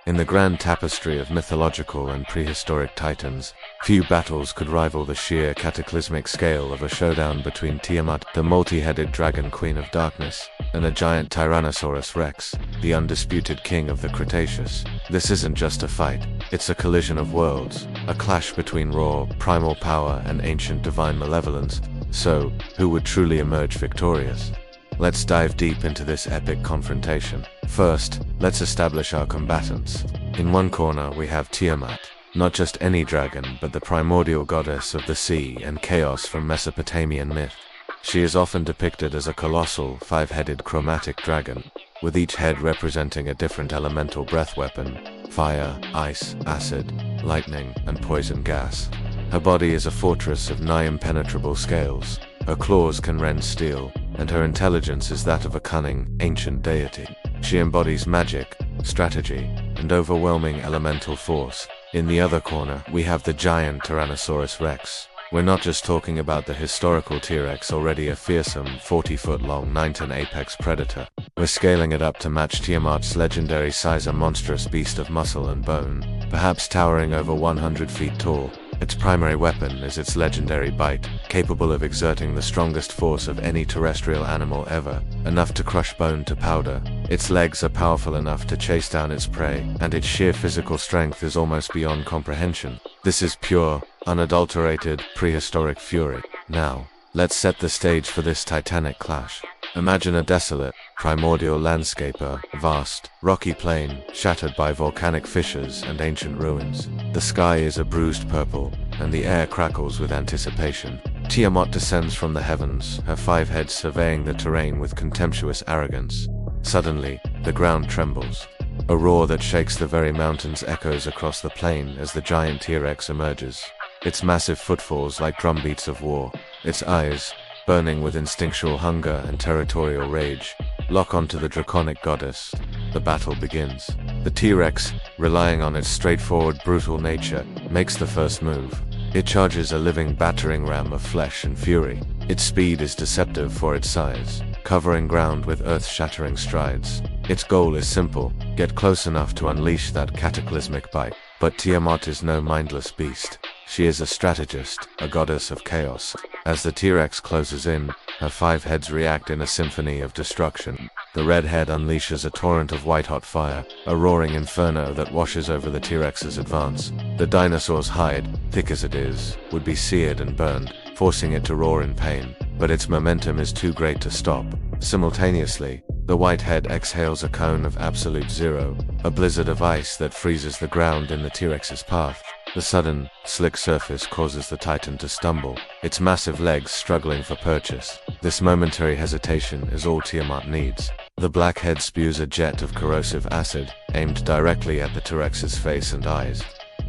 In the grand tapestry of mythological and prehistoric titans, few battles could rival the sheer cataclysmic scale of a showdown between Tiamat, the multi-headed dragon queen of darkness, and a giant Tyrannosaurus Rex, the undisputed king of the Cretaceous. This isn't just a fight, it's a collision of worlds, a clash between raw, primal power and ancient divine malevolence. So, who would truly emerge victorious? Let's dive deep into this epic confrontation. First, let's establish our combatants. In one corner we have Tiamat, not just any dragon, but the primordial goddess of the sea and chaos from Mesopotamian myth. She is often depicted as a colossal, five-headed chromatic dragon, with each head representing a different elemental breath weapon: fire, ice, acid, lightning, and poison gas. Her body is a fortress of nigh impenetrable scales. Her claws can rend steel, and her intelligence is that of a cunning, ancient deity. She embodies magic, strategy, and overwhelming elemental force. In the other corner, we have the giant Tyrannosaurus Rex. We're not just talking about the historical T-Rex, already a fearsome, 40-foot-long 9-ton apex predator. We're scaling it up to match Tiamat's legendary size, a monstrous beast of muscle and bone, perhaps towering over 100 feet tall. Its primary weapon is its legendary bite, capable of exerting the strongest force of any terrestrial animal ever, enough to crush bone to powder. Its legs are powerful enough to chase down its prey, and its sheer physical strength is almost beyond comprehension. This is pure, unadulterated, prehistoric fury. Now, let's set the stage for this titanic clash. Imagine a desolate, primordial landscape, a vast, rocky plain, shattered by volcanic fissures and ancient ruins. The sky is a bruised purple, and the air crackles with anticipation. Tiamat descends from the heavens, her five heads surveying the terrain with contemptuous arrogance. Suddenly, the ground trembles. A roar that shakes the very mountains echoes across the plain as the giant T-Rex emerges. Its massive footfalls like drumbeats of war. Its eyes, burning with instinctual hunger and territorial rage, lock onto the draconic goddess. The battle begins. The T-Rex, relying on its straightforward, brutal nature, makes the first move. It charges a living battering ram of flesh and fury. Its speed is deceptive for its size, covering ground with earth-shattering strides. Its goal is simple: get close enough to unleash that cataclysmic bite. But Tiamat is no mindless beast. She is a strategist, a goddess of chaos. As the T-Rex closes in, her five heads react in a symphony of destruction. The red head unleashes a torrent of white-hot fire, a roaring inferno that washes over the T-Rex's advance. The dinosaur's hide, thick as it is, would be seared and burned, forcing it to roar in pain. But its momentum is too great to stop. Simultaneously, the white head exhales a cone of absolute zero, a blizzard of ice that freezes the ground in the T-Rex's path. The sudden, slick surface causes the titan to stumble, its massive legs struggling for purchase. This momentary hesitation is all Tiamat needs. The black head spews a jet of corrosive acid, aimed directly at the T-Rex's face and eyes.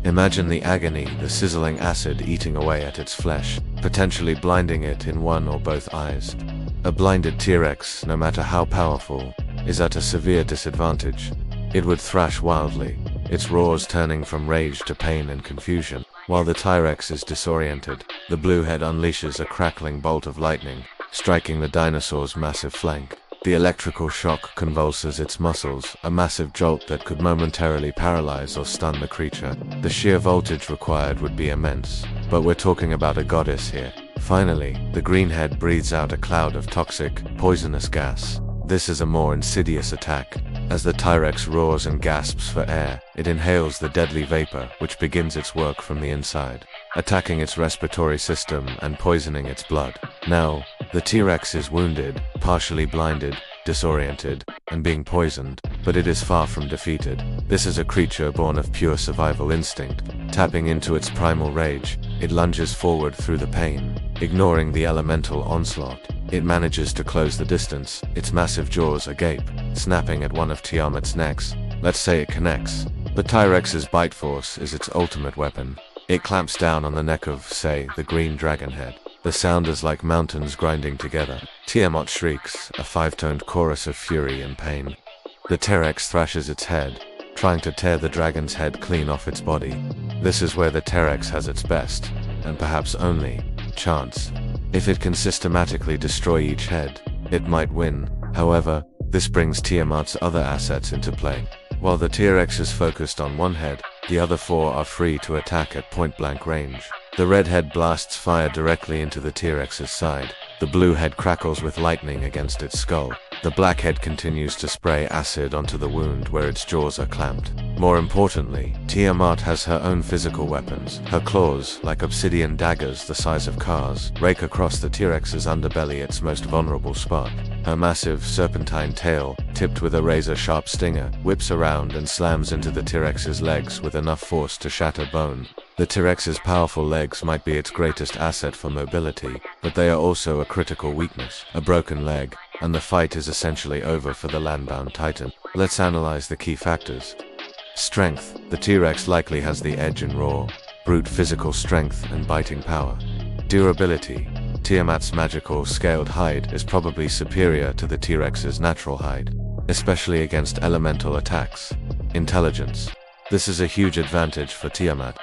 Imagine the agony, the sizzling acid eating away at its flesh, potentially blinding it in one or both eyes. A blinded T-Rex, no matter how powerful, is at a severe disadvantage. It would thrash wildly, its roars turning from rage to pain and confusion. While the T-Rex is disoriented, the blue head unleashes a crackling bolt of lightning, striking the dinosaur's massive flank. The electrical shock convulses its muscles, a massive jolt that could momentarily paralyze or stun the creature. The sheer voltage required would be immense, but we're talking about a goddess here. Finally, the green head breathes out a cloud of toxic, poisonous gas. This is a more insidious attack. As the T-Rex roars and gasps for air, it inhales the deadly vapor, which begins its work from the inside, attacking its respiratory system and poisoning its blood. Now, the T-Rex is wounded, partially blinded, disoriented, and being poisoned, but it is far from defeated. This is a creature born of pure survival instinct. Tapping into its primal rage, it lunges forward through the pain, ignoring the elemental onslaught. It manages to close the distance, its massive jaws agape, snapping at one of Tiamat's necks. Let's say it connects. The T-Rex's bite force is its ultimate weapon. It clamps down on the neck of, say, the green dragon head. The sound is like mountains grinding together. Tiamat shrieks, a five-toned chorus of fury and pain. The T-Rex thrashes its head, trying to tear the dragon's head clean off its body. This is where the T-Rex has its best, and perhaps only, chance. If it can systematically destroy each head, it might win. However, this brings Tiamat's other assets into play. While the T-Rex is focused on one head, the other four are free to attack at point-blank range. The red head blasts fire directly into the T-Rex's side. The blue head crackles with lightning against its skull. The black head continues to spray acid onto the wound where its jaws are clamped. More importantly, Tiamat has her own physical weapons. Her claws, like obsidian daggers the size of cars, rake across the T-Rex's underbelly, its most vulnerable spot. Her massive, serpentine tail, tipped with a razor-sharp stinger, whips around and slams into the T-Rex's legs with enough force to shatter bone. The T-Rex's powerful legs might be its greatest asset for mobility, but they are also a critical weakness. A broken leg, and the fight is essentially over for the landbound titan. Let's analyze the key factors. Strength. The T-Rex likely has the edge in raw, brute physical strength and biting power. Durability. Tiamat's magical, scaled hide is probably superior to the T-Rex's natural hide, especially against elemental attacks. Intelligence. This is a huge advantage for Tiamat.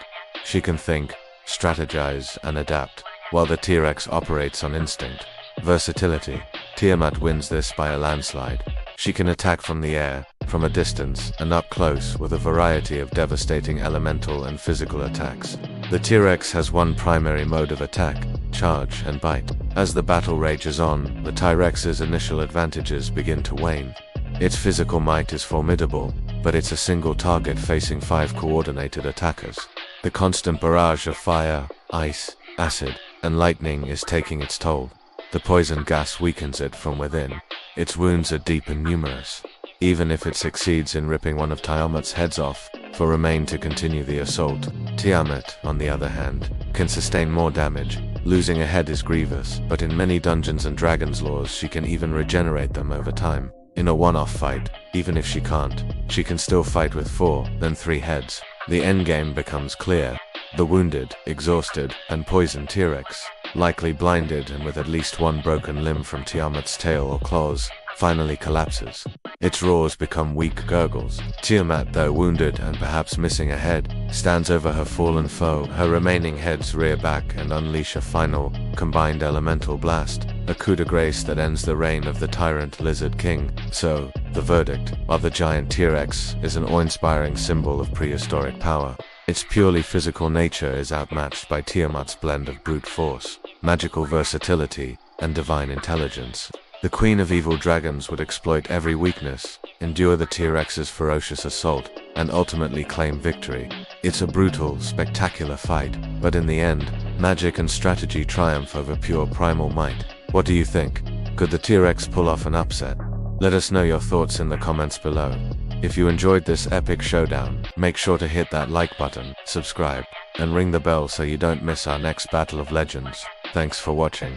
She can think, strategize, and adapt, while the T-Rex operates on instinct. Versatility. Tiamat wins this by a landslide. She can attack from the air, from a distance, and up close with a variety of devastating elemental and physical attacks. The T-Rex has one primary mode of attack: charge and bite. As the battle rages on, the T-Rex's initial advantages begin to wane. Its physical might is formidable, but it's a single target facing 5 coordinated attackers. The constant barrage of fire, ice, acid, and lightning is taking its toll. The poison gas weakens it from within. Its wounds are deep and numerous. Even if it succeeds in ripping one of Tiamat's heads off, for remain to continue the assault. Tiamat, on the other hand, can sustain more damage. Losing a head is grievous, but in many Dungeons and Dragons lores she can even regenerate them over time. In a one-off fight, even if she can't, she can still fight with 4, then 3 heads. The endgame becomes clear. The wounded, exhausted, and poisoned T-Rex, likely blinded and with at least one broken limb from Tiamat's tail or claws, finally collapses. Its roars become weak gurgles. Tiamat, though wounded and perhaps missing a head, stands over her fallen foe. Her remaining heads rear back and unleash a final, combined elemental blast, a coup de grace that ends the reign of the tyrant Lizard King. So, the verdict of the giant T-Rex is an awe-inspiring symbol of prehistoric power. Its purely physical nature is outmatched by Tiamat's blend of brute force, magical versatility, and divine intelligence. The Queen of Evil Dragons would exploit every weakness, endure the T-Rex's ferocious assault, and ultimately claim victory. It's a brutal, spectacular fight, but in the end, magic and strategy triumph over pure primal might. What do you think? Could the T-Rex pull off an upset? Let us know your thoughts in the comments below. If you enjoyed this epic showdown, make sure to hit that like button, subscribe, and ring the bell so you don't miss our next Battle of Legends. Thanks for watching.